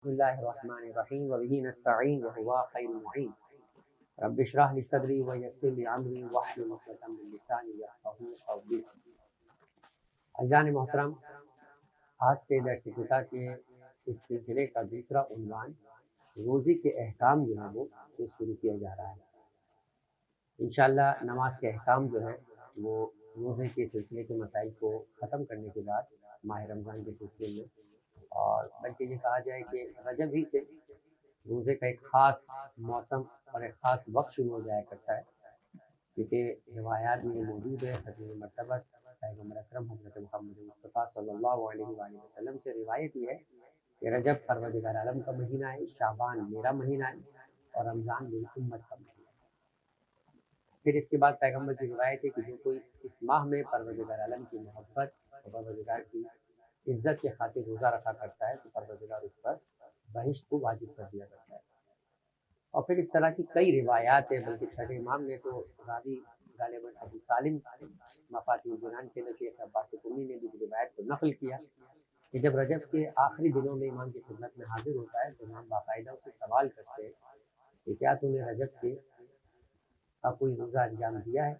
بسم اللہ الرحمن الرحیم وبہ نستعین وهو خیر المعین رب اشرح لی صدری ویسر لی امری واحلل عقدۃ من لسانی یفقهوا قولی۔ عزیزان محترم، آج سے درس فقہ کے اس سلسلے کا دوسرا عنوان روزے کے احکام جو ہے وہ شروع کیا جا رہا ہے۔ انشاءاللہ نماز کے احکام جو ہے وہ روزے کے سلسلے کے مسائل کو ختم کرنے کے بعد ماہ رمضان کے سلسلے میں، اور بلکہ یہ کہا جائے کہ رجب ہی سے روزے کا ایک خاص موسم اور ایک خاص وقت شروع ہو جایا کرتا ہے، کیونکہ روایات میں یہ موجود ہے۔ حدیث مرتبہ پیغمبر اکرم حضرت محمد مصطفیٰ صلی اللہ علیہ وآلہ وسلم سے روایت یہ ہے کہ رجب پروردگار عالم کا مہینہ ہے، شعبان میرا مہینہ ہے، اور رمضان میری امت کا مہینہ ہے۔ پھر اس کے بعد پیغمبر کی روایت ہے کہ جو کوئی اس ماہ میں پروردگار عالم کی محبت اور پروردگار کی عزت کے خاطر روزہ رکھا کرتا ہے تو پروردگار اس پر بہشت کو واجب کر دیا کرتا ہے۔ اور پھر اس طرح کی کئی روایات ہیں، بلکہ چھٹے امام نے تو راوی غالباً ابو سالم مفاتیح الجنان کے شیخ عباس قمی نے بھی اس روایت کو نقل کیا کہ جب رجب کے آخری دنوں میں امام کی خدمت میں حاضر ہوتا ہے تو امام باقاعدہ اسے سوال کرتے ہیں کہ کیا تم نے رجب کے کا کوئی روزہ انجام دیا ہے؟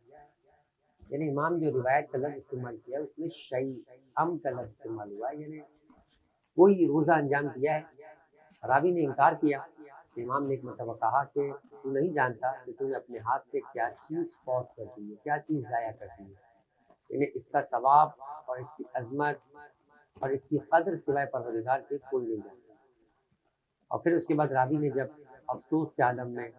یعنی امام جو روایت کا لفظ استعمال کیا اس میں شیئم کا لفظ استعمال ہوا ہے، یعنی کوئی روزہ انجام دیا ہے۔ راوی نے انکار کیا کہ امام نے ایک مرتبہ کہا کہ تو نہیں جانتا کہ تو نے اپنے ہاتھ سے کیا چیز فوت کر دی ہے، کیا چیز ضائع کر دی ہے، یعنی اس کا ثواب اور اس کی عظمت اور اس کی قدر سوائے پروردگار کے کوئی نہیں جانتا۔ اور پھر اس کے بعد راوی نے جب افسوس کے عالم میں،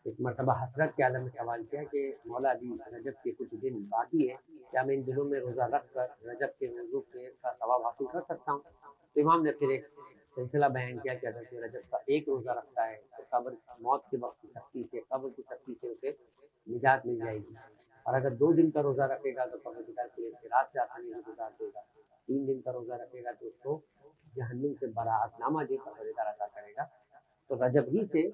ایک مرتبہ حسرت کے عالم میں سوال کیا کہ مولا ابھی رجب کے کچھ دن باقی ہے، کیا میں ان دنوں میں روزہ رکھ کر رجب کے روزوں کا ثواب حاصل کر سکتا ہوں؟ تو امام نے پھر ایک سلسلہ بیان کیا کہ اگر کوئی رجب کا ایک روزہ رکھتا ہے تو قبر موت کے وقت کی سختی سے، قبر کی سختی سے اسے نجات مل جائے گی، اور اگر 2 دن کا روزہ رکھے گا تو پروردگار کے صراط سے آسانی سے گزار دے گا، 3 دن کا روزہ رکھے گا تو اس کو جہنم سے براعت نامہ جو پروردگار عطا کرے گا۔ تو رجب ہی سے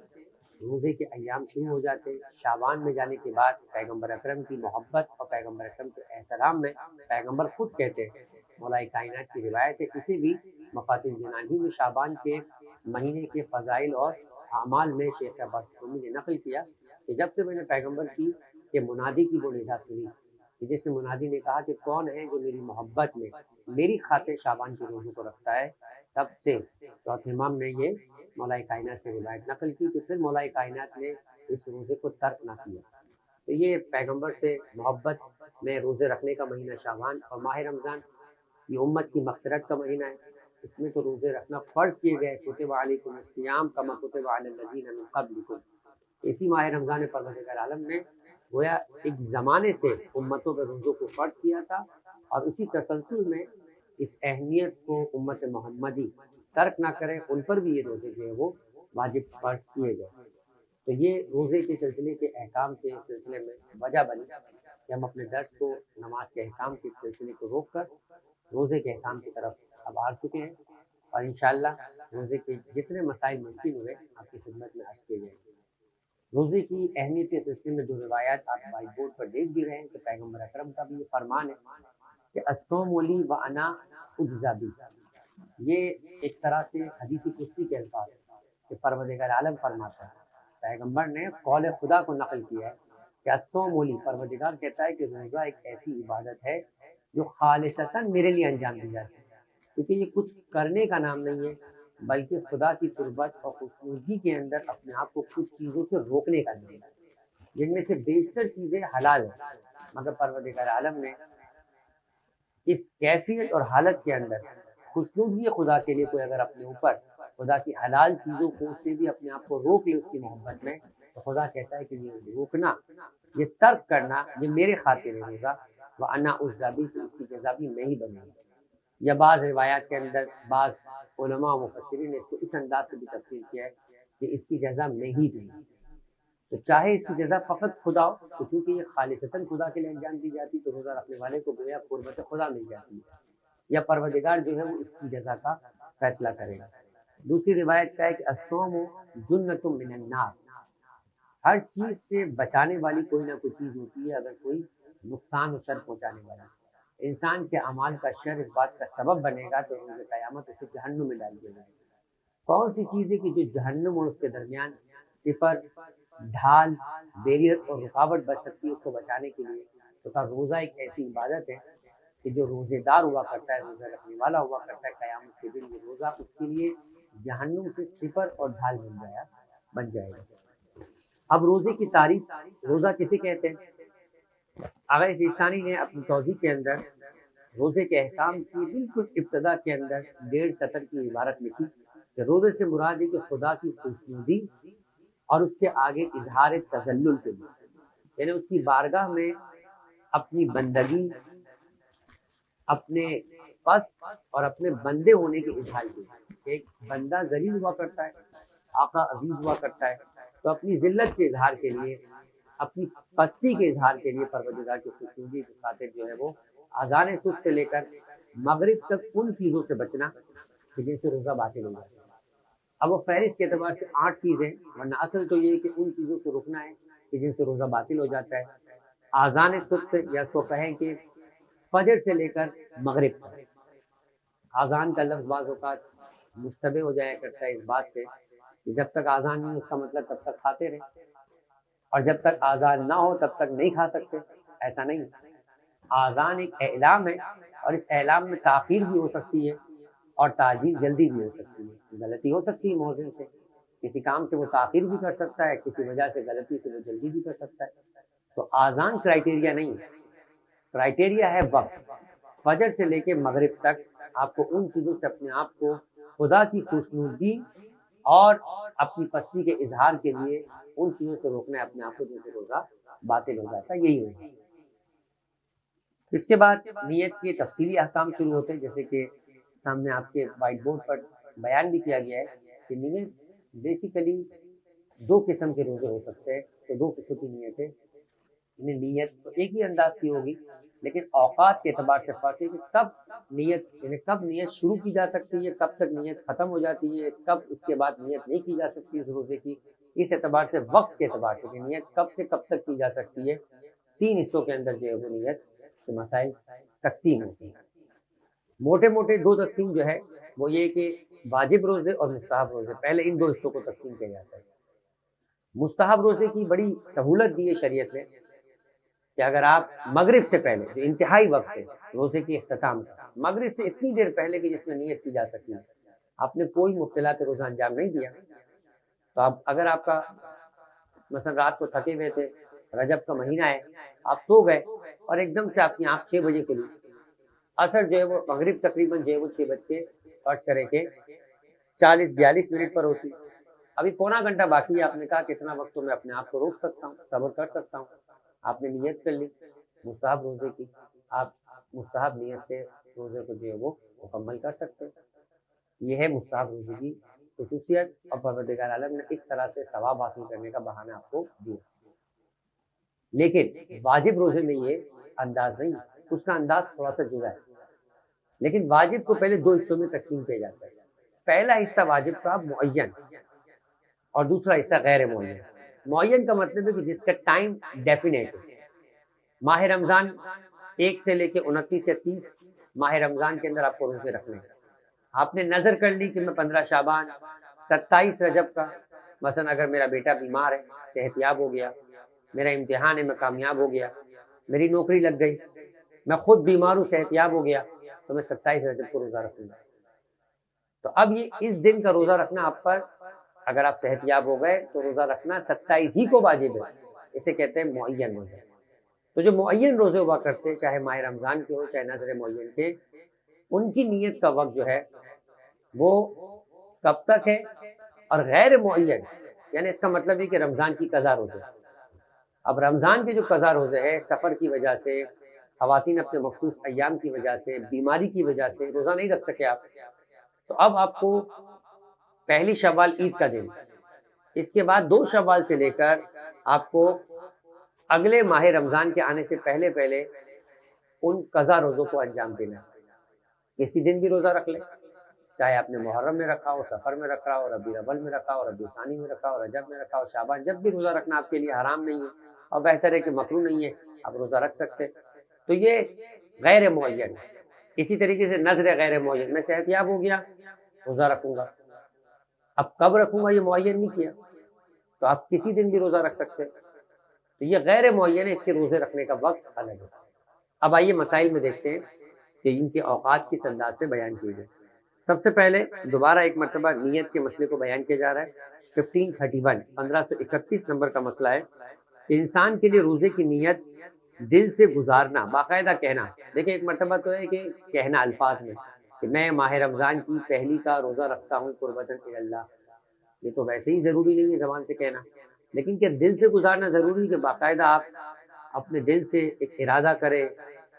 روزے کے ایام شروع ہو جاتے ہیں۔ شعبان میں جانے کے بعد پیغمبر اکرم کی محبت اور پیغمبر اکرم کے احترام میں پیغمبر خود کہتے ہیں، مولا کائنات کی روایت ہے، اسے بھی مفاتیح الجنان ہی میں شعبان کے مہینے کے فضائل اور اعمال میں شیخ عباس قمی نے نقل کیا کہ جب سے میں نے پیغمبر کی کہ منادی کی وہ ندا سنی کہ جس سے منادی نے کہا کہ کون ہے جو میری محبت میں میری خاطر شعبان کے روزوں کو رکھتا ہے، تب سے چوتھے امام نے یہ مولا کائنات سے روایت نقل کی کہ پھر مولا کائنات نے اس روزے کو ترک نہ کیا۔ تو یہ پیغمبر سے محبت میں روزے رکھنے کا مہینہ شعبان اور ماہ رمضان یہ امت کی مغفرت کا مہینہ ہے۔ اس میں تو روزے رکھنا فرض کیے گئے، کتب علیکم الصیام کما کتب علی الذین من قبلکم۔ اسی ماہ رمضان پروردگار عالم نے گویا ایک زمانے سے امتوں پہ روزوں کو فرض کیا تھا، اور اسی تسلسل میں اس اہمیت کو امت محمدی ترک نہ کرے، ان پر بھی یہ روزے جو ہے وہ واجب فرض کیے گئے۔ تو یہ روزے کے سلسلے کے احکام کے سلسلے میں وجہ بنی کہ ہم اپنے درس کو نماز کے احکام کے سلسلے کو روک کر روزے کے احکام کی طرف اب آ چکے ہیں، اور انشاءاللہ روزے کے جتنے مسائل ممکن ہوئے آپ کی خدمت میں عرض کیے گئے۔ روزے کی اہمیت کے سلسلے میں جو روایات آپ وائٹ بورڈ پر دیکھ بھی رہے ہیں کہ پیغمبر اکرم کا بھی یہ فرمان ہے کہ الصوم لی وانا اجزی بہ، یہ ایک طرح سے حدیث قدسی کے الفاظ ہیں کہ پروردگار عالم فرماتا ہے، پیغمبر نے قول خدا کو نقل کیا ہے کہ الصوم لی، پروردگار کہتا ہے کہ روزہ ایک ایسی عبادت ہے جو خالصتاً میرے لیے انجام دی جاتی ہے، کیونکہ یہ کچھ کرنے کا نام نہیں ہے بلکہ خدا کی قربت اور خوشنودی کے اندر اپنے آپ کو کچھ چیزوں سے روکنے کا نام ہے، جن میں سے بیشتر چیزیں حلال ہیں، مگر پروردگار عالم نے اس کیفیت اور حالت کے اندر خوشنودی خدا کے لیے کوئی اگر اپنے اوپر خدا کی حلال چیزوں کو سے بھی اپنے آپ کو روک لے اس کی محبت میں، تو خدا کہتا ہے کہ یہ روکنا، یہ ترک کرنا، یہ میرے خاطر ہے روزہ، وَأَنَا أُجْزَبِي، تو اس کی جزا بھی میں ہی بنوں گا۔ یا بعض روایات کے اندر بعض علماء و مفسرین نے اس کو اس انداز سے بھی تفسیر کیا ہے کہ اس کی جزا میں ہی دوں گا۔ تو چاہے اس کی جزا فقط خدا ہو، تو چونکہ یہ خالصتاً خدا کے لیے انجام دی جاتی تو روزہ رکھنے والے کو گویا قربت خدا مل جاتی ہے، یا پروردگار جو ہے وہ اس کی جزا کا فیصلہ کرے گا۔ دوسری روایت کا ہے کہ الصوم جنۃ من النار، ہر چیز سے بچانے والی کوئی نہ کوئی چیز ہوتی ہے، اگر کوئی نقصان و شر پہنچانے والا انسان کے اعمال کا شر اس بات کا سبب بنے گا تو روز قیامت اسے جہنم میں ڈال دیا جائے گا۔ کون سی چیز ہے کہ جو جہنم اور اس کے درمیان سپر، ڈھال، بیریئر اور رکاوٹ بچ سکتی ہے اس کو بچانے کے لیے؟ تو کہا روزہ ایک ایسی عبادت ہے کہ جو روزے دار ہوا کرتا ہے، روزہ رکھنے والا ہوا کرتا ہے، قیامت کے دن یہ روزہ اس کے لیے جہنم سے سپر اور ڈھال بن جائے گا۔ اب روزے کی تعریف، روزہ کسے کہتے ہیں؟ آغا سیستانی نے اپنی توضیح کے اندر روزے کے احکام کی بالکل ابتدا کے اندر 1.5 سطر کی عبارت لکھی کہ روزے سے مراد ہے کہ خدا کی خوشنودی اور اس کے آگے اظہار تذلل کے لیے، یعنی اس کی بارگاہ میں اپنی بندگی، اپنے پست اور اپنے بندے ہونے کے اظہار کے لیے۔ ایک بندہ ذلیل ہوا کرتا ہے، آقا عزیز ہوا کرتا ہے، تو اپنی ذلت کے اظہار کے لیے، اپنی پستی کے اظہار کے لیے پروردگار کی خوشنودی کی خاطر جو ہے وہ اذان صبح سے لے کر مغرب تک ان چیزوں سے بچنا کہ جن سے روزہ باطل ہو جاتا ہے۔ اب وہ فہرست کے اعتبار سے 8 چیزیں، ورنہ اصل تو یہ ہے کہ ان چیزوں سے رکنا ہے کہ جن سے روزہ باطل ہو جاتا ہے۔ اذان صبح سے، یا اس کو کہیں کہ فجر سے لے کر مغرب تک۔ اذان کا لفظ بعض اوقات مشتبہ ہو جایا کرتا ہے اس بات سے کہ جب تک اذان نہیں اس کا مطلب تب تک کھاتے رہے، اور جب تک اذان نہ ہو تب تک نہیں کھا سکتے۔ ایسا نہیں، اذان ایک اعلام ہے، اور اس اعلام میں تاخیر بھی ہو سکتی ہے اور تاجیل جلدی بھی ہو سکتی ہے۔ غلطی ہو سکتی ہے مؤذن سے، کسی کام سے وہ تاخیر بھی کر سکتا ہے، کسی وجہ سے غلطی سے وہ جلدی بھی کر سکتا ہے۔ تو اذان کرائٹیریا نہیں ہے، کرائٹیریا ہے وقت۔ فجر سے لے کے مغرب تک آپ کو ان چیزوں سے اپنے آپ کو خدا کی خوشنودی اور اپنی پستی کے اظہار کے لیے ان چیزوں سے روکنا ہے اپنے آپ کو جن سے روزہ باطل ہو جاتا ہے، یہی ہوگا۔ اس کے بعد نیت کے تفصیلی احکام شروع ہوتے ہیں، جیسے کہ سامنے آپ کے وائٹ بورڈ پر بیان بھی کیا گیا ہے کہ نیت بیسیکلی 2 قسم کے روزے ہو سکتے ہیں۔ تو 2 قسم کی نیتیں، نیت تو ایک ہی انداز کی ہوگی، لیکن اوقات کے اعتبار سے فرق ہے کہ کب نیت، یعنی کب نیت شروع کی جا سکتی ہے، کب تک نیت ختم ہو جاتی ہے، کب اس کے بعد نیت نہیں کی جا سکتی اس روزے کی۔ اس اعتبار سے وقت کے اعتبار سے کہ نیت کب سے کب تک کی جا سکتی ہے، 3 حصوں کے اندر جو ہے وہ نیت کے مسائل تقسیم ہوتی ہیں۔ موٹے موٹے 2 تقسیم جو ہے وہ یہ کہ واجب روزے اور مستحب روزے، پہلے ان 2 حصوں کو تقسیم کیا جاتا ہے۔ مستحب روزے کی بڑی سہولت دی ہے شریعت نے کہ اگر آپ مغرب سے پہلے، جو انتہائی وقت ہے روزے کے اختتام کا، مغرب سے اتنی دیر پہلے کہ جس میں نیت کی جا سکتی ہے، آپ نے کوئی مبتلات روزہ انجام نہیں دیا، تو اب اگر آپ کا مثلا رات کو تھکے ہوئے تھے، رجب کا مہینہ ہے، آپ سو گئے اور ایک دم سے آپ کی آنکھ 6 بجے کھلی، اثر جو ہے وہ مغرب تقریباً جو ہے وہ 6 بج کے فرض کرے کہ 40-42 منٹ پر ہوتی، ابھی پونا گھنٹہ باقی ہے، آپ نے کہا کتنا وقت تو میں اپنے آپ کو روک سکتا ہوں، صبر کر سکتا ہوں، آپ نے نیت کر لی مستحب روزے کی، آپ مستحب نیت سے روزے کو جو ہے وہ مکمل کر سکتے ہیں۔ یہ ہے مستحب روزے کی خصوصیت، اور پروردگار عالم نے اس طرح سے ثواب حاصل کرنے کا بہانہ آپ کو دیا۔ لیکن واجب روزے میں یہ انداز نہیں، اس کا انداز تھوڑا سا جدا ہے۔ لیکن واجب کو پہلے 2 حصوں میں تقسیم کیا جاتا ہے۔ پہلا حصہ واجب کا معین، اور دوسرا حصہ غیر معین۔ معین کا مطلب ہے کہ جس کا ٹائم ڈیفینیٹ ہے۔ ماہ رمضان 1 سے لے کے 29 یا 30 ماہ رمضان کے اندر آپ کو روزے رکھنے ہیں۔ آپ نے نظر کر لی کہ میں 15 شعبان، 27 رجب کا، مثلا اگر میرا بیٹا بیمار ہے، صحت یاب ہو گیا، میرا امتحان ہے، میں کامیاب ہو گیا، میری نوکری لگ گئی، میں خود بیمار ہوں، صحت یاب ہو گیا، تو میں 27 رجب کو روزہ رکھوں گا۔ تو اب یہ اس دن کا روزہ رکھنا آپ پر، اگر آپ صحت یاب ہو گئے تو روزہ رکھنا 27 ہی کو واجب ہے، اسے کہتے ہیں معین روزے۔ تو جو معین روزے ہوا کرتے، چاہے ماہ رمضان کے ہو چاہے نظر معین کے، ان کی نیت کا وقت جو ہے وہ کب تک ہے؟ اور غیر معین یعنی اس کا مطلب ہے کہ رمضان کی قضا روزے، اب رمضان کے جو قضا روزے ہے، سفر کی وجہ سے، خواتین اپنے مخصوص ایام کی وجہ سے، بیماری کی وجہ سے روزہ نہیں رکھ سکے آپ، تو اب آپ کو پہلی شوال عید کا دن، اس کے بعد 2 شوال سے لے کر آپ کو اگلے ماہ رمضان کے آنے سے پہلے پہلے ان قضا روزوں کو انجام دینا ہے۔ کسی دن بھی روزہ رکھ لیں، چاہے آپ نے محرم میں رکھا ہو، سفر میں رکھا ہو، ربیع الاول میں رکھا ہو، ربیع ثانی میں رکھا ہو، رجب میں رکھا ہو، شعبان، جب بھی روزہ رکھنا آپ کے لیے حرام نہیں ہے اور بہتر ہے کہ مکروہ نہیں ہے، آپ روزہ رکھ سکتے ہیں۔ تو یہ غیر معین۔ اسی طریقے سے نظر غیر معین، میں صحت یاب ہو گیا، روزہ رکھوں گا، اب کب رکھوں گا یہ معین نہیں کیا، تو آپ کسی دن بھی روزہ رکھ سکتے ہیں، تو یہ غیر معین ہے، اس کے روزے رکھنے کا وقت الگ ہے۔ اب آئیے مسائل میں دیکھتے ہیں کہ ان کے اوقات کس انداز سے بیان کیے گئے۔ سب سے پہلے دوبارہ ایک مرتبہ نیت کے مسئلے کو بیان کیا جا رہا ہے۔ 1531 نمبر کا مسئلہ ہے کہ انسان کے لیے روزے کی نیت دل سے گزارنا، باقاعدہ کہنا۔ دیکھیں ایک مرتبہ تو ہے کہ کہنا الفاظ میں کہ میں ماہ رمضان کی پہلی کا روزہ رکھتا ہوں قربتاً الی اللہ، یہ تو ویسے ہی ضروری نہیں ہے زبان سے کہنا، لیکن کیا دل سے گزارنا ضروری ہے کہ باقاعدہ آپ اپنے دل سے ایک ارادہ کرے،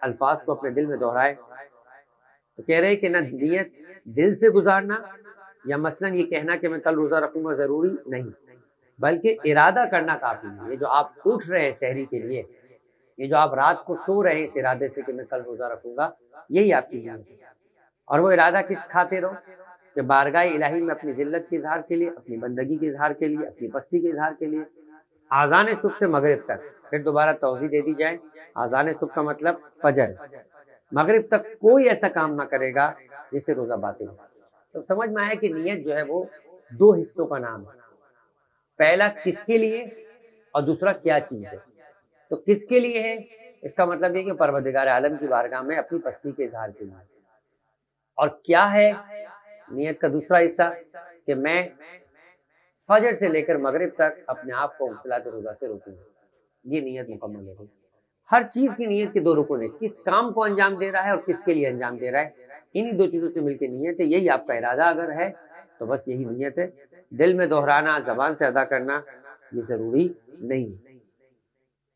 الفاظ کو اپنے دل میں دہرائے؟ تو کہہ رہے کہ نہ نیت دل سے گزارنا یا مثلاً یہ کہنا کہ میں کل روزہ رکھوں گا ضروری نہیں، بلکہ ارادہ کرنا کافی ہے۔ یہ جو آپ اٹھ رہے ہیں سحری کے لیے، یہ جو آپ رات کو سو رہے ہیں اس ارادے سے کہ میں کل روزہ رکھوں گا، یہی آپ کی نیت ہے۔ اور وہ ارادہ کس خاطر ہو؟ کہ بارگاہ الہی میں اپنی ذلت کے اظہار کے لیے، اپنی بندگی کے اظہار کے لیے، اپنی پستی کے اظہار کے لیے۔ آذان صبح سے مغرب تک، پھر دوبارہ توضیح دے دی جائے، آذان صبح کا مطلب فجر، مغرب تک کوئی ایسا کام نہ کرے گا جس سے روزہ باطل ہو۔ تو سمجھ میں آیا کہ نیت جو ہے وہ دو حصوں کا نام ہے، پہلا کس کے لیے اور دوسرا کیا چیز ہے۔ تو کس کے لیے ہے، اس کا مطلب یہ کہ پروردگار عالم کی بارگاہ میں اپنی پستی کے اظہار کے لیے۔ اور کیا ہے نیت کا دوسرا حصہ، کہ میں فجر سے لے کر مغرب تک اپنے آپ کو مبتلا روزہ سے روکوں گا، یہ نیت مکمل ہے۔ ہر چیز کی نیت کے دو رکن ہیں، کس کام کو انجام دے رہا ہے اور کس کے لیے انجام دے رہا ہے، انہی دو چیزوں سے مل کے نیت ہے۔ یہی آپ کا ارادہ اگر ہے تو بس یہی نیت ہے، دل میں دہرانا، زبان سے ادا کرنا یہ ضروری نہیں۔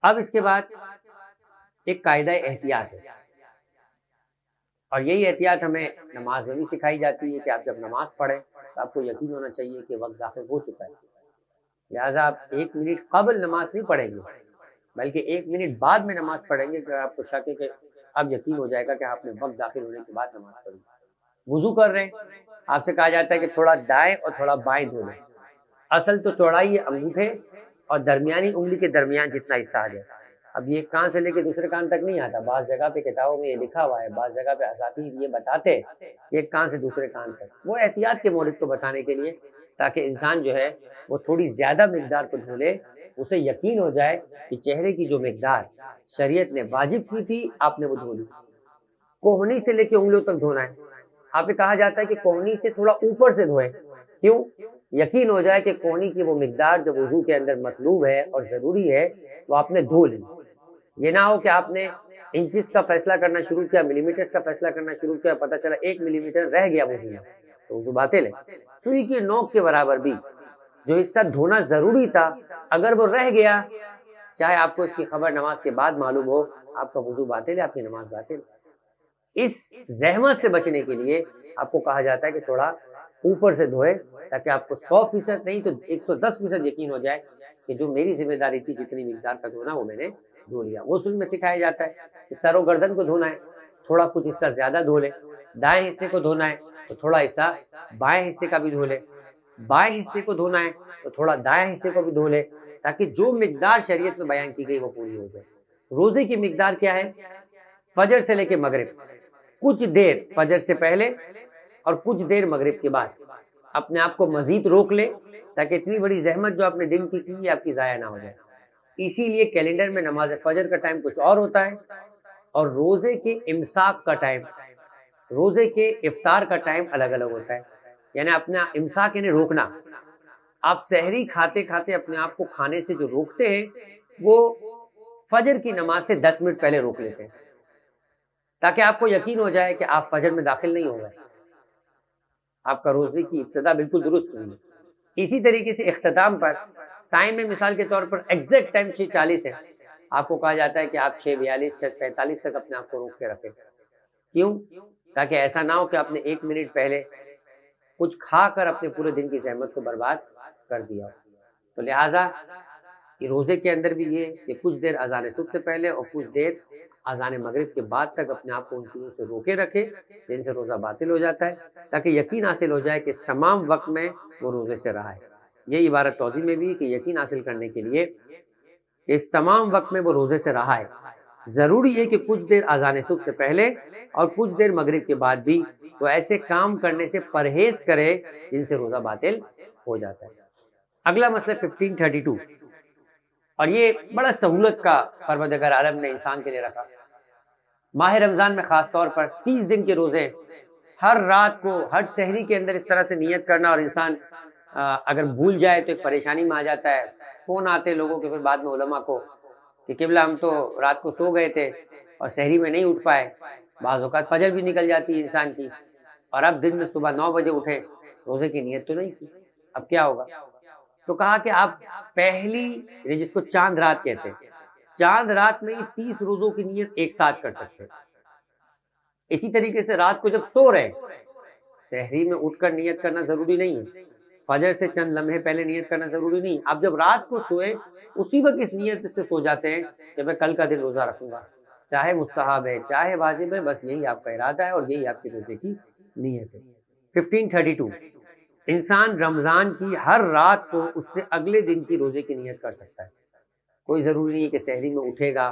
اب اس کے بعد ایک قاعدہ احتیاط ہے، اور یہی احتیاط ہمیں نماز میں بھی سکھائی جاتی ہے کہ آپ جب نماز پڑھیں تو آپ کو یقین ہونا چاہیے کہ وقت داخل ہو چکا ہے، لہٰذا آپ 1 منٹ قبل نماز نہیں پڑھیں گے، بلکہ 1 منٹ بعد میں نماز پڑھیں گے کہ آپ کو شک ہے کہ اب یقین ہو جائے گا کہ آپ نے وقت داخل ہونے کے بعد نماز پڑھی۔ وضو کر رہے ہیں، آپ سے کہا جاتا ہے کہ تھوڑا دائیں اور تھوڑا بائیں دھو لیں۔ اصل تو چوڑائی ہے انگوٹھے اور درمیانی انگلی کے درمیان جتنا حصہ آ جائے۔ اب یہ ایک کان سے لے کے دوسرے کان تک نہیں آتا، بعض جگہ پہ کتابوں میں یہ لکھا ہوا ہے، بعض جگہ پہ اساتذہ یہ بتاتے ایک کان سے دوسرے کان تک، وہ احتیاط کے مورد کو بتانے کے لیے، تاکہ انسان جو ہے وہ تھوڑی زیادہ مقدار کو دھو لے، اسے یقین ہو جائے کہ چہرے کی جو مقدار شریعت نے واجب کی تھی آپ نے وہ دھو لی۔ کوہنی سے لے کے انگلیوں تک دھونا ہے، آپ پہ کہا جاتا ہے کہ کوہنی سے تھوڑا اوپر سے دھوئیں، کیوں؟ یقین ہو جائے کہ کوہنی کی وہ مقدار جو وضو کے اندر مطلوب ہے اور ضروری ہے وہ آپ نے دھو لی۔ یہ نہ ہو کہ آپ نے انچز کا فیصلہ کرنا شروع کیا، ملی میٹرز کا فیصلہ کرنا شروع کیا، پتہ چلا 1 ملی میٹر رہ گیا وضو میں، تو وضو باطل ہے۔ سوئی کی نوک کے برابر بھی جو حصہ دھونا ضروری تھا اگر وہ رہ گیا، چاہے آپ کو اس کی خبر نماز کے بعد معلوم ہو، آپ کا وضو باطل ہے، آپ کی نماز باطل ہے۔ اس زحمت سے بچنے کے لیے آپ کو کہا جاتا ہے کہ تھوڑا اوپر سے دھوئے، تاکہ آپ کو 100% نہیں تو 110% یقین ہو جائے کہ جو میری ذمہ داری تھی جتنی مقدار کا دھونا وہ میں نے دھو لیا۔ غسل میں سکھایا جاتا ہے اس سر و گردن کو دھونا ہے، تھوڑا کچھ حصہ زیادہ دھو لے، دائیں حصے کو دھونا ہے تو تھوڑا حصہ بائیں حصے کا بھی دھو لے، بائیں حصے کو دھونا ہے تو تھوڑا دائیں حصے کو بھی دھو لے، تاکہ جو مقدار شریعت میں بیان کی گئی وہ پوری ہو جائے۔ روزے کی مقدار کیا ہے؟ فجر سے لے کے مغرب، کچھ دیر فجر سے پہلے اور کچھ دیر مغرب کے بعد اپنے آپ کو مزید روک لے، تاکہ اتنی بڑی زحمت جو آپ نے دن کی کی یہ آپ کی ضائع نہ ہو جائے۔ اسی لیے کیلنڈر میں نماز فجر کا ٹائم کچھ اور ہوتا ہے، اور روزے کے امساک کا ٹائم، روزے کے افطار کا ٹائم الگ الگ ہوتا ہے۔ یعنی اپنا امساک یعنی روکنا، آپ سحری کھاتے کھاتے اپنے آپ کو کھانے سے جو روکتے ہیں وہ فجر کی نماز سے 10 منٹ پہلے روک لیتے ہیں، تاکہ آپ کو یقین ہو جائے کہ آپ فجر میں داخل نہیں ہو گئے، آپ کا روزے کی ابتدا بالکل درست ہوئی۔ اسی طریقے سے اختتام پر ٹائم میں مثال کے طور پر ایگزیکٹ ٹائم 6:40 ہے، آپ کو کہا جاتا ہے کہ آپ 6:42 6:45 تک اپنے آپ کو روک کے رکھیں۔ کیوں؟ تاکہ ایسا نہ ہو کہ آپ نے 1 منٹ پہلے کچھ کھا کر اپنے پورے دن کی زحمت کو برباد کر دیا ہو۔ تو لہٰذا روزے کے اندر بھی یہ کہ کچھ دیر اذان صبح سے پہلے اور کچھ دیر اذان مغرب کے بعد تک اپنے آپ کو ان چیزوں سے روکے رکھے جن سے روزہ باطل ہو جاتا ہے، تاکہ یقین حاصل ہو جائے کہ اس تمام وقت میں وہ روزے سے رہا ہے۔ یہ عبارت توضیح میں بھی کہ یقین حاصل کرنے کے لیے کہ اس تمام وقت میں وہ روزے سے رہا ہے، ضروری ہے کہ کچھ دیر اذان صبح سے پہلے اور کچھ دیر مغرب کے بعد بھی وہ ایسے کام کرنے سے پرہیز کرے جن سے روزہ باطل ہو جاتا ہے۔ اگلا مسئلہ 1532، اور یہ بڑا سہولت کا پروردگار عالم نے انسان کے لیے رکھا۔ ماہ رمضان میں خاص طور پر 30 دن کے روزے، ہر رات کو ہر سحری کے اندر اس طرح سے نیت کرنا، اور انسان اگر بھول جائے تو ایک پریشانی میں آ جاتا ہے۔ فون آتے لوگوں کے پھر بعد میں علماء کو کہ قبلہ ہم تو رات کو سو گئے تھے اور سحری میں نہیں اٹھ پائے، بعض اوقات فجر بھی نکل جاتی ہے انسان کی، اور اب دن میں صبح 9 بجے اٹھے، روزے کی نیت تو نہیں کی، اب کیا ہوگا؟ تو کہا کہ آپ پہلی، جس کو چاند رات کہتے ہیں، چاند رات میں 30 روزوں کی نیت ایک ساتھ کر سکتے ہیں۔ اسی طریقے سے رات کو جب سو رہے، سحری میں اٹھ کر نیت کرنا ضروری نہیں ہے، فجر سے چند لمحے پہلے نیت کرنا ضروری نہیں۔ آپ جب رات کو سوئے اسی وقت اس نیت سے سو جاتے ہیں کہ میں کل کا دن روزہ رکھوں گا، چاہے مستحب ہے چاہے واجب ہے، بس یہی آپ کا ارادہ ہے اور یہی آپ کے روزے کی نیت ہے۔ 1532، انسان رمضان کی ہر رات کو اس سے اگلے دن کی روزے کی نیت کر سکتا ہے۔ کوئی ضروری نہیں ہے کہ سحری میں اٹھے گا،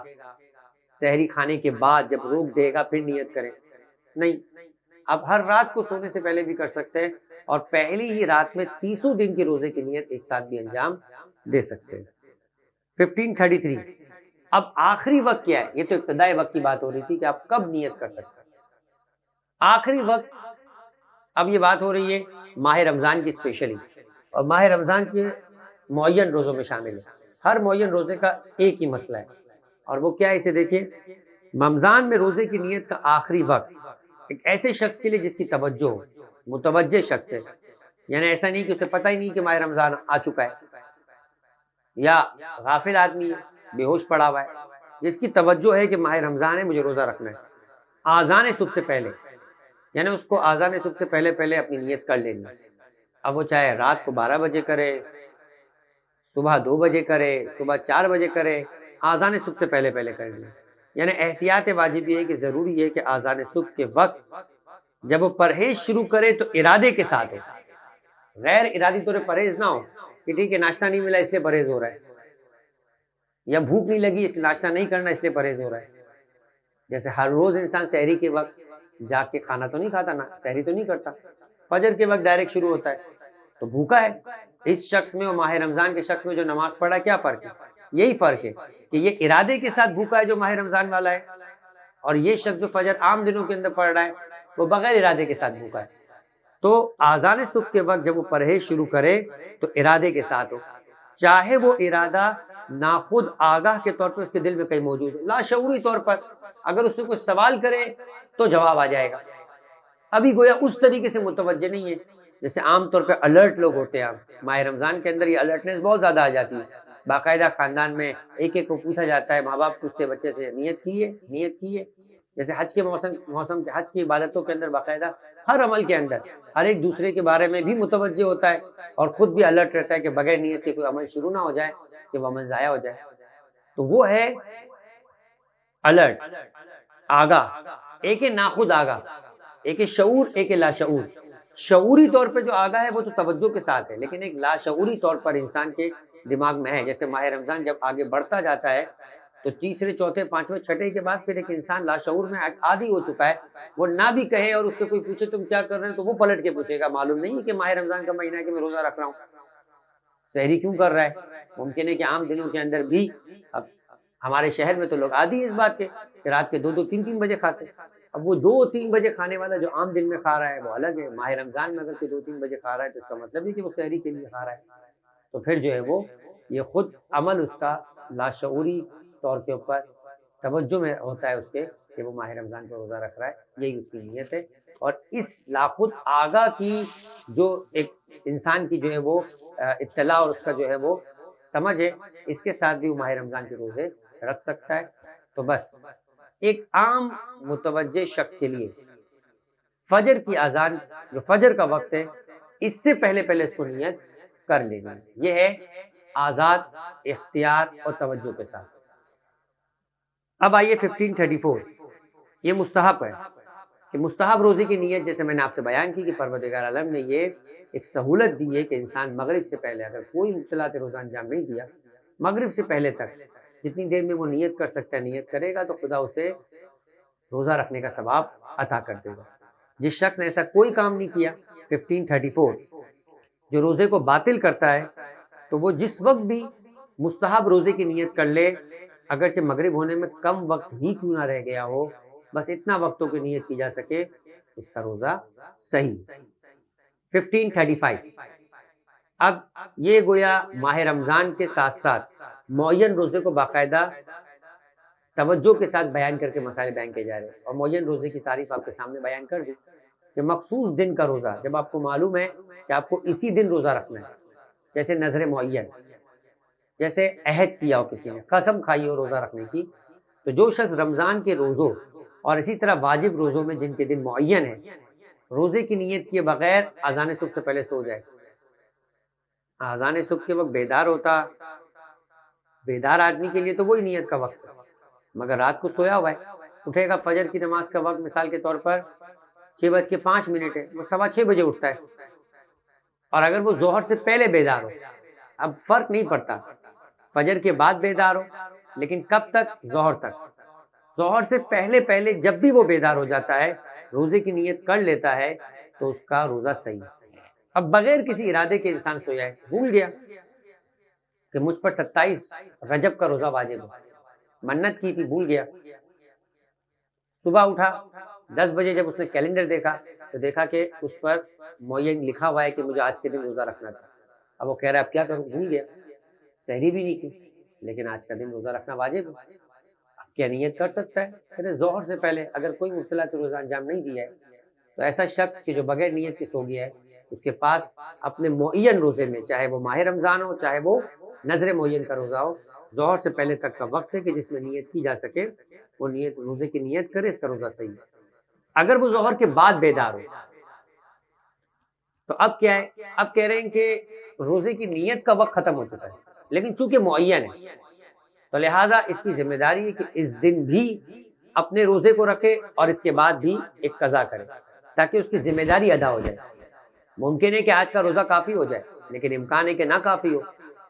سحری کھانے کے بعد جب روک دے گا پھر نیت کرے، نہیں، آپ ہر رات کو سونے سے پہلے بھی کر سکتے ہیں، اور پہلی ہی رات میں 30 دن کے روزے کی نیت ایک ساتھ بھی انجام دے سکتے ہیں۔ 1533، اب آخری وقت کیا ہے؟ یہ تو ابتدائی وقت کی بات ہو رہی تھی کہ آپ کب نیت کر سکتے ہیں۔ آخری وقت، اب یہ بات ہو رہی ہے ماہ رمضان کی اسپیشلی، اور ماہ رمضان کے معین روزوں میں شامل ہے۔ ہر معین روزے کا ایک ہی مسئلہ ہے، اور وہ کیا ہے؟ اسے دیکھیے، رمضان میں روزے کی نیت کا آخری وقت ایک ایسے شخص کے لیے جس کی توجہ ہو، متوجہ شخص ہے، یعنی ایسا نہیں کہ اسے پتہ ہی نہیں کہ ماہ رمضان آ چکا ہے، یا غافل آدمی ہے، بے ہوش پڑا ہوا ہے، جس کی توجہ ہے کہ ماہ رمضان ہے، مجھے روزہ رکھنا ہے، آذان صبح سے پہلے، یعنی اس کو آذان صبح سے پہلے اپنی نیت کر لینی۔ اب وہ چاہے رات کو 12 بجے کرے، صبح 2 بجے کرے، صبح 4 بجے کرے، آذان صبح سے پہلے کر لیں۔ یعنی احتیاط واجب یہ ہے کہ ضروری ہے کہ آذان صبح کے وقت جب وہ پرہیز شروع کرے تو ارادے کے ساتھ ہو، غیر ارادی طور پر پرہیز نہ ہو کہ ٹھیک ہے ناشتہ نہیں ملا اس لیے پرہیز ہو رہا ہے، یا بھوک نہیں لگی اس لیے ناشتہ نہیں کرنا اس لیے پرہیز ہو رہا ہے۔ جیسے ہر روز انسان سحری کے وقت جاگ کے کھانا تو نہیں کھاتا، نا سحری تو نہیں کرتا، فجر کے وقت ڈائریکٹ شروع ہوتا ہے تو بھوکا ہے۔ اس شخص میں اور ماہ رمضان کے شخص میں جو نماز پڑھا کیا فرق ہے؟ یہی فرق ہے کہ یہ ارادے کے ساتھ بھوکا ہے جو ماہ رمضان والا ہے، اور یہ شخص جو فجر عام دنوں کے اندر پڑھ رہا ہے وہ بغیر ارادے کے ساتھ بھوکا ہے۔ تو آذان صبح کے وقت جب وہ پرہیز شروع کرے تو ارادے کے ساتھ ہو، چاہے وہ ارادہ ناخود آگاہ کے طور پر اس کے دل میں کہیں موجود ہے، لاشعوری طور پر اگر اس سے کوئی سوال کرے تو جواب آ جائے گا، ابھی گویا اس طریقے سے متوجہ نہیں ہے جیسے عام طور پہ الرٹ لوگ ہوتے ہیں۔ ماہ رمضان کے اندر یہ الرٹنس بہت زیادہ آ جاتی ہے، باقاعدہ خاندان میں ایک ایک کو پوچھا جاتا ہے، ماں باپ پوچھتے بچے سے نیت کی ہے، جیسے حج کے موسم کے حج کی عبادتوں کے اندر باقاعدہ ہر عمل کے اندر ہر ایک دوسرے کے بارے میں بھی متوجہ ہوتا ہے، اور خود بھی الرٹ رہتا ہے کہ بغیر نیت کے کوئی عمل شروع نہ ہو جائے کہ وہ عمل ضائع ہو جائے۔ تو وہ ہے الرٹ، آگاہ، ایک ہے ناخود آگاہ، ایک ہے شعور، ایک ہے لاشعور۔ شعوری طور پہ جو آگاہ ہے وہ تو توجہ کے ساتھ ہے، لیکن ایک لاشعوری طور پر انسان کے دماغ میں ہے۔ جیسے ماہ رمضان جب آگے بڑھتا جاتا ہے تو تیسرے چوتھے پانچویں چھٹے کے بعد پھر ایک انسان لاشعور میں عادی ہو چکا ہے، وہ نہ بھی کہے اور اس سے کوئی پوچھے تم کیا کر رہے ہو تو وہ پلٹ کے پوچھے گا، معلوم نہیں کہ ماہ رمضان کا مہینہ ہے کہ میں روزہ رکھ رہا ہوں، سحری کیوں کر رہا ہے؟ ممکن ہے کہ عام دنوں کے اندر بھی، اب ہمارے شہر میں تو لوگ عادی ہیں اس بات کے کہ رات کے 2 3 بجے کھاتے ہیں۔ اب وہ 2 3 بجے کھانے والا جو عام دن میں کھا رہا ہے وہ الگ ہے، ماہ رمضان میں اگر کوئی 2 3 بجے کھا رہا ہے تو اس کا مطلب ہے کہ وہ سحری کے لیے کھا رہا ہے، تو پھر جو ہے وہ یہ خود عمل اس کا لاشعوری طور کے اوپر توجہ میں ہوتا ہے اس کے کہ وہ ماہ رمضان کا روزہ رکھ رہا ہے، یہی اس کی نیت ہے۔ اور اس لاخود آگاہ کی جو ایک انسان کی جو ہے وہ اطلاع اور اس کا جو ہے وہ سمجھ ہے، اس کے ساتھ بھی وہ ماہ رمضان کے روزے رکھ سکتا ہے۔ تو بس ایک عام متوجہ شخص کے لیے فجر کی اذان جو فجر کا وقت ہے اس سے پہلے اس کو نیت کر لینی، یہ ہے آزاد اختیار اور توجہ کے ساتھ۔ اب آئیے 1534، یہ مستحب ہے کہ مستحب روزے کی نیت جیسے میں نے آپ سے بیان کی کہ پروردگار عالم نے یہ ایک سہولت دی ہے کہ انسان مغرب سے پہلے اگر کوئی مبتلاۃ روزہ انجام نہیں دیا، مغرب سے پہلے تک جتنی دیر میں وہ نیت کر سکتا ہے نیت کرے گا تو خدا اسے روزہ رکھنے کا ثواب عطا کر دے گا۔ جس شخص نے ایسا کوئی کام نہیں کیا، 1534، جو روزے کو باطل کرتا ہے تو وہ جس وقت بھی مستحب روزے کی نیت کر لے، اگرچہ مغرب ہونے میں کم وقت ہی کیوں نہ رہ گیا ہو، بس اتنا وقتوں کی نیت کی جا سکے، اس کا روزہ صحیح۔ 1535 اب یہ گویا ماہ رمضان کے ساتھ ساتھ معین روزے کو باقاعدہ توجہ کے ساتھ بیان کر کے مسائل بیان کیے جا رہے ہیں، اور معین روزے کی تعریف آپ کے سامنے بیان کر دی کہ مخصوص دن کا روزہ، جب آپ کو معلوم ہے کہ آپ کو اسی دن روزہ رکھنا ہے، جیسے نذر معین، جیسے عہد کیا ہو کسی نے، قسم کھائی ہو روزہ رکھنے کی، تو جو شخص رمضان کے روزوں اور اسی طرح واجب روزوں میں جن کے دن معین ہے، روزے کی نیت کیے بغیر اذان صبح سے پہلے سو جائے، اذان صبح کے وقت بیدار ہوتا، بیدار آدمی کے لیے تو وہی نیت کا وقت ہے، مگر رات کو سویا ہوا ہے، اٹھے گا فجر کی نماز کا وقت مثال کے طور پر 6:05 ہے، وہ 6:15 بجے اٹھتا ہے، اور اگر وہ ظہر سے پہلے بیدار ہو، اب فرق نہیں پڑتا فجر کے بعد بیدار ہو، لیکن کب تک؟ ظہر تک، ظہر سے پہلے پہلے جب بھی وہ بیدار ہو جاتا ہے، روزے کی نیت کر لیتا ہے، تو اس کا روزہ صحیح ہے۔ اب بغیر کسی ارادے کے انسان سویا ہے، بھول گیا کہ مجھ پر 27 رجب کا روزہ واجب ہے، منت کی تھی، بھول گیا، صبح اٹھا 10 بجے، جب اس نے کیلنڈر دیکھا تو دیکھا کہ اس پر معین لکھا ہوا ہے کہ مجھے آج کے دن روزہ رکھنا تھا، اب وہ کہہ رہا ہے اب کیا کروں، بھول گیا، سحری بھی نہیں کی، لیکن آج کا دن روزہ رکھنا واجب ہے، اب کیا نیت کر سکتا ہے؟ کہتے ظہر سے پہلے اگر کوئی مبتلا کے روزہ انجام نہیں دیا ہے، تو ایسا شخص کہ جو بغیر نیت کے سو گیا ہے، اس کے پاس اپنے معین روزے میں، چاہے وہ ماہ رمضان ہو چاہے وہ نذر معین کا روزہ ہو، ظہر سے پہلے تک کا وقت ہے کہ جس میں نیت کی جا سکے، وہ نیت روزے کی نیت کرے، اس کا روزہ صحیح ہے۔ اگر وہ ظہر کے بعد بیدار ہو تو اب کیا ہے؟ اب کہہ رہے ہیں کہ روزے کی نیت کا وقت ختم ہو چکا ہے، لیکن چونکہ معین ہے تو لہٰذا اس کی ذمہ داری ہے کہ اس دن بھی اپنے روزے کو رکھے اور اس کے بعد بھی ایک قضا کرے، تاکہ اس کی ذمہ داری ادا ہو جائے۔ ممکن ہے کہ آج کا روزہ کافی ہو جائے، لیکن امکان ہے کہ نہ کافی ہو،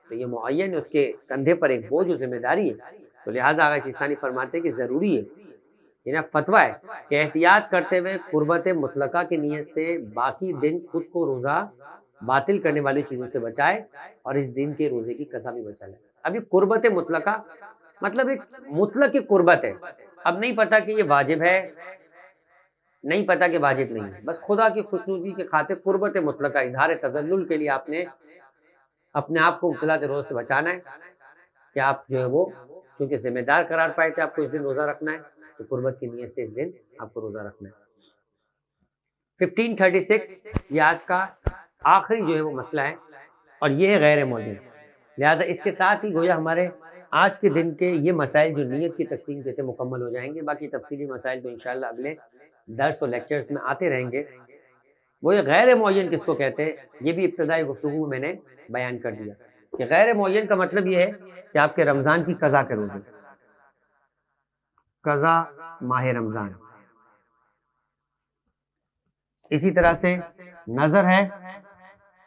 تو یہ معین اس کے کندھے پر ایک بوجھ و ذمہ داری ہے، تو لہٰذا آغا سیستانی فرماتے ہیں کہ ضروری ہے، یہ فتویٰ ہے کہ احتیاط کرتے ہوئے قربت مطلقہ کی نیت سے باقی دن خود کو روزہ باطل کرنے والی چیزوں سے بچائے، اور اس دن کے روزے کی قضا بھی بچا لے۔ اب یہ قربت مطلقہ مطلب ایک مطلق کی قربت ہے، اب نہیں پتا کہ یہ واجب ہے، نہیں پتا کہ واجب نہیں ہے، بس خدا کی خوشنودی کے خاطر قربت مطلقہ، اظہار تذلل کے لیے آپ نے اپنے آپ کو مبتلا کے روزے سے بچانا ہے، کہ آپ جو ہے وہ چونکہ ذمہ دار قرار پائے تھے آپ کو اس دن روزہ رکھنا ہے، تو قربت کی نیت سے اس دن آپ کو روزہ رکھنا ہے۔ 1536 یہ آج کا آخری جو ہے وہ مسئلہ ہے، اور یہ ہے غیر معین، لہذا اس کے ساتھ ہی گویا ہمارے آج کے دن کے یہ مسائل جو نیت کی تقسیم کے تھے مکمل ہو جائیں گے، باقی تفصیلی مسائل تو انشاءاللہ اگلے درس و لیکچرز میں آتے رہیں گے۔ وہ یہ غیر معین کس کو کہتے ہیں، یہ بھی ابتدائی گفتگو میں نے بیان کر دیا کہ غیر معین کا مطلب یہ ہے کہ آپ کے رمضان کی قضا کے روزے، قضا ماہ رمضان، اسی طرح سے نظر ہے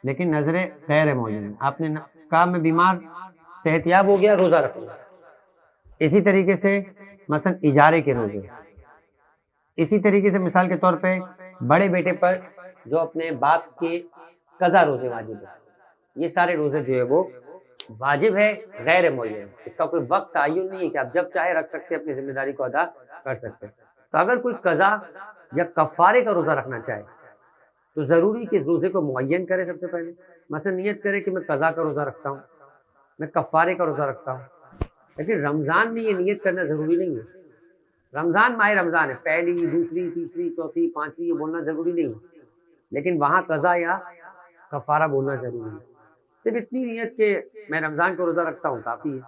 لیکن نظر غیر معین، آپ نے کہا میں بیمار صحت یاب ہو گیا، روزہ رکھوں گا، اسی طریقے سے مثلا اجارے کے روزے، اسی طریقے سے مثال کے طور پہ بڑے بیٹے پر جو اپنے باپ کے قضا روزے واجب ہے، یہ سارے روزے جو ہے وہ واجب ہے، غیر معین، اس کا کوئی وقت تعین نہیں ہے کہ آپ جب چاہے رکھ سکتے، اپنی ذمہ داری کو ادا کر سکتے۔ تو اگر کوئی قضا یا کفارے کا روزہ رکھنا چاہے تو ضروری کہ اس روزے کو معین کرے، سب سے پہلے مثلا نیت کرے کہ میں قضا کا روزہ رکھتا ہوں، میں کفارے کا روزہ رکھتا ہوں، لیکن رمضان میں یہ نیت کرنا ضروری نہیں ہے، رمضان ماہ رمضان ہے، پہلی دوسری تیسری چوتھی پانچویں یہ بولنا ضروری نہیں ہے، لیکن وہاں قضا یا کفارہ بولنا ضروری ہے، صرف اتنی نیت کہ میں رمضان کا روزہ رکھتا ہوں کافی ہے۔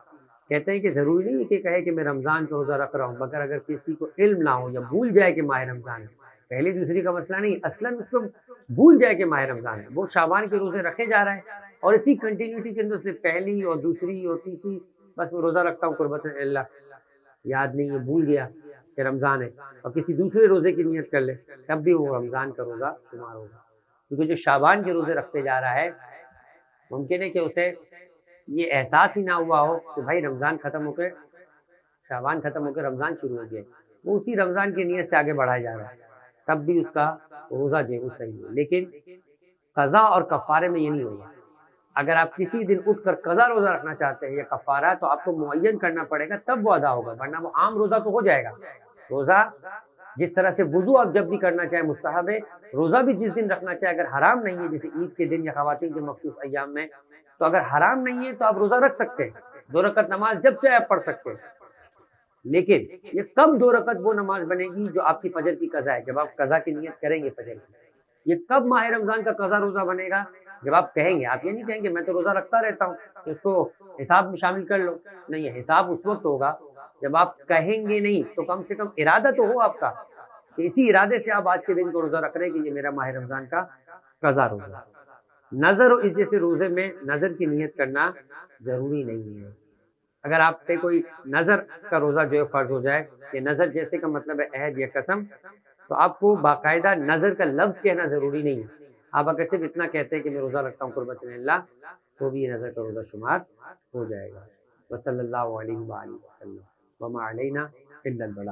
کہتے ہیں کہ ضروری نہیں ہے کہ کہے کہ میں رمضان کا روزہ رکھ رہا ہوں، مگر اگر کسی کو علم نہ ہو یا بھول جائے کہ ماہ رمضان ہے، پہلی دوسری کا مسئلہ نہیں، اصلاً اس کو بھول جائے کہ ماہ رمضان ہے، وہ شعبان کے روزے رکھے جا رہا ہے اور اسی کنٹینیوٹی کے اندر اس نے پہلی اور دوسری اور تیسری بس میں روزہ رکھتا ہوں قربت اللہ، یاد نہیں ہے، بھول گیا کہ رمضان ہے، اور کسی دوسرے روزے کی نیت کر لے، تب بھی وہ رمضان کا روزہ شمار ہوگا، کیونکہ جو شعبان کے روزے رکھتے جا رہا ہے ممکن ہے کہ اسے یہ احساس ہی نہ ہوا ہو کہ بھائی رمضان ختم ہو کے شعبان ختم ہو کے رمضان شروع ہو گیا، وہ اسی رمضان کی نیت سے آگے بڑھایا جا رہا ہے، تب بھی اس کا روزہ جو ہے وہ صحیح ہے۔ لیکن قضا اور کفارے میں یہ نہیں ہوگا. اگر آپ کسی دن اٹھ کر قضا روزہ رکھنا چاہتے ہیں یا کفارہ تو آپ کو معین کرنا پڑے گا، تب وہ ادا ہوگا، ورنہ وہ عام روزہ تو ہو جائے گا. روزہ جس طرح سے وضو آپ جب بھی کرنا چاہے مستحب ہے، روزہ بھی جس دن رکھنا چاہے اگر حرام نہیں ہے، جیسے عید کے دن یا خواتین کے مخصوص ایام میں، تو اگر حرام نہیں ہے تو آپ روزہ رکھ سکتے ہیں. 2 رکعت نماز جب چاہے آپ پڑھ سکتے ہیں. لیکن یہ کب 2 رکعت وہ نماز بنے گی جو آپ کی فجر کی قضا ہے، جب آپ قضا کی نیت کریں گے فجر کی. یہ کب ماہ رمضان کا قضا روزہ بنے گا، جب آپ کہیں گے. آپ یہ نہیں کہیں گے میں تو روزہ رکھتا رہتا ہوں تو اس کو حساب میں شامل کر لو. نہیں ہے، حساب اس وقت ہوگا جب آپ کہیں گے نہیں، تو کم سے کم ارادہ تو ہو آپ کا کہ اسی ارادے سے آپ آج کے دن کو روزہ رکھ رہے ہیں کہ یہ میرا ماہ رمضان کا قضا روزہ. نظر اور اس جیسے روزے میں نظر کی نیت کرنا ضروری نہیں ہے. اگر آپ پہ کوئی نظر کا روزہ جو ہے فرض ہو جائے، کہ نظر جیسے کا مطلب ہے عہد یا قسم، تو آپ کو باقاعدہ نظر کا لفظ کہنا ضروری نہیں ہے. آپ اگر صرف اتنا کہتے ہیں کہ میں روزہ رکھتا ہوں قربت اللہ، تو بھی یہ نظر کا روزہ شمار ہو جائے گا. وصلی اللہ علیہ وآلہ وسلم وما علینا الا البلاغ.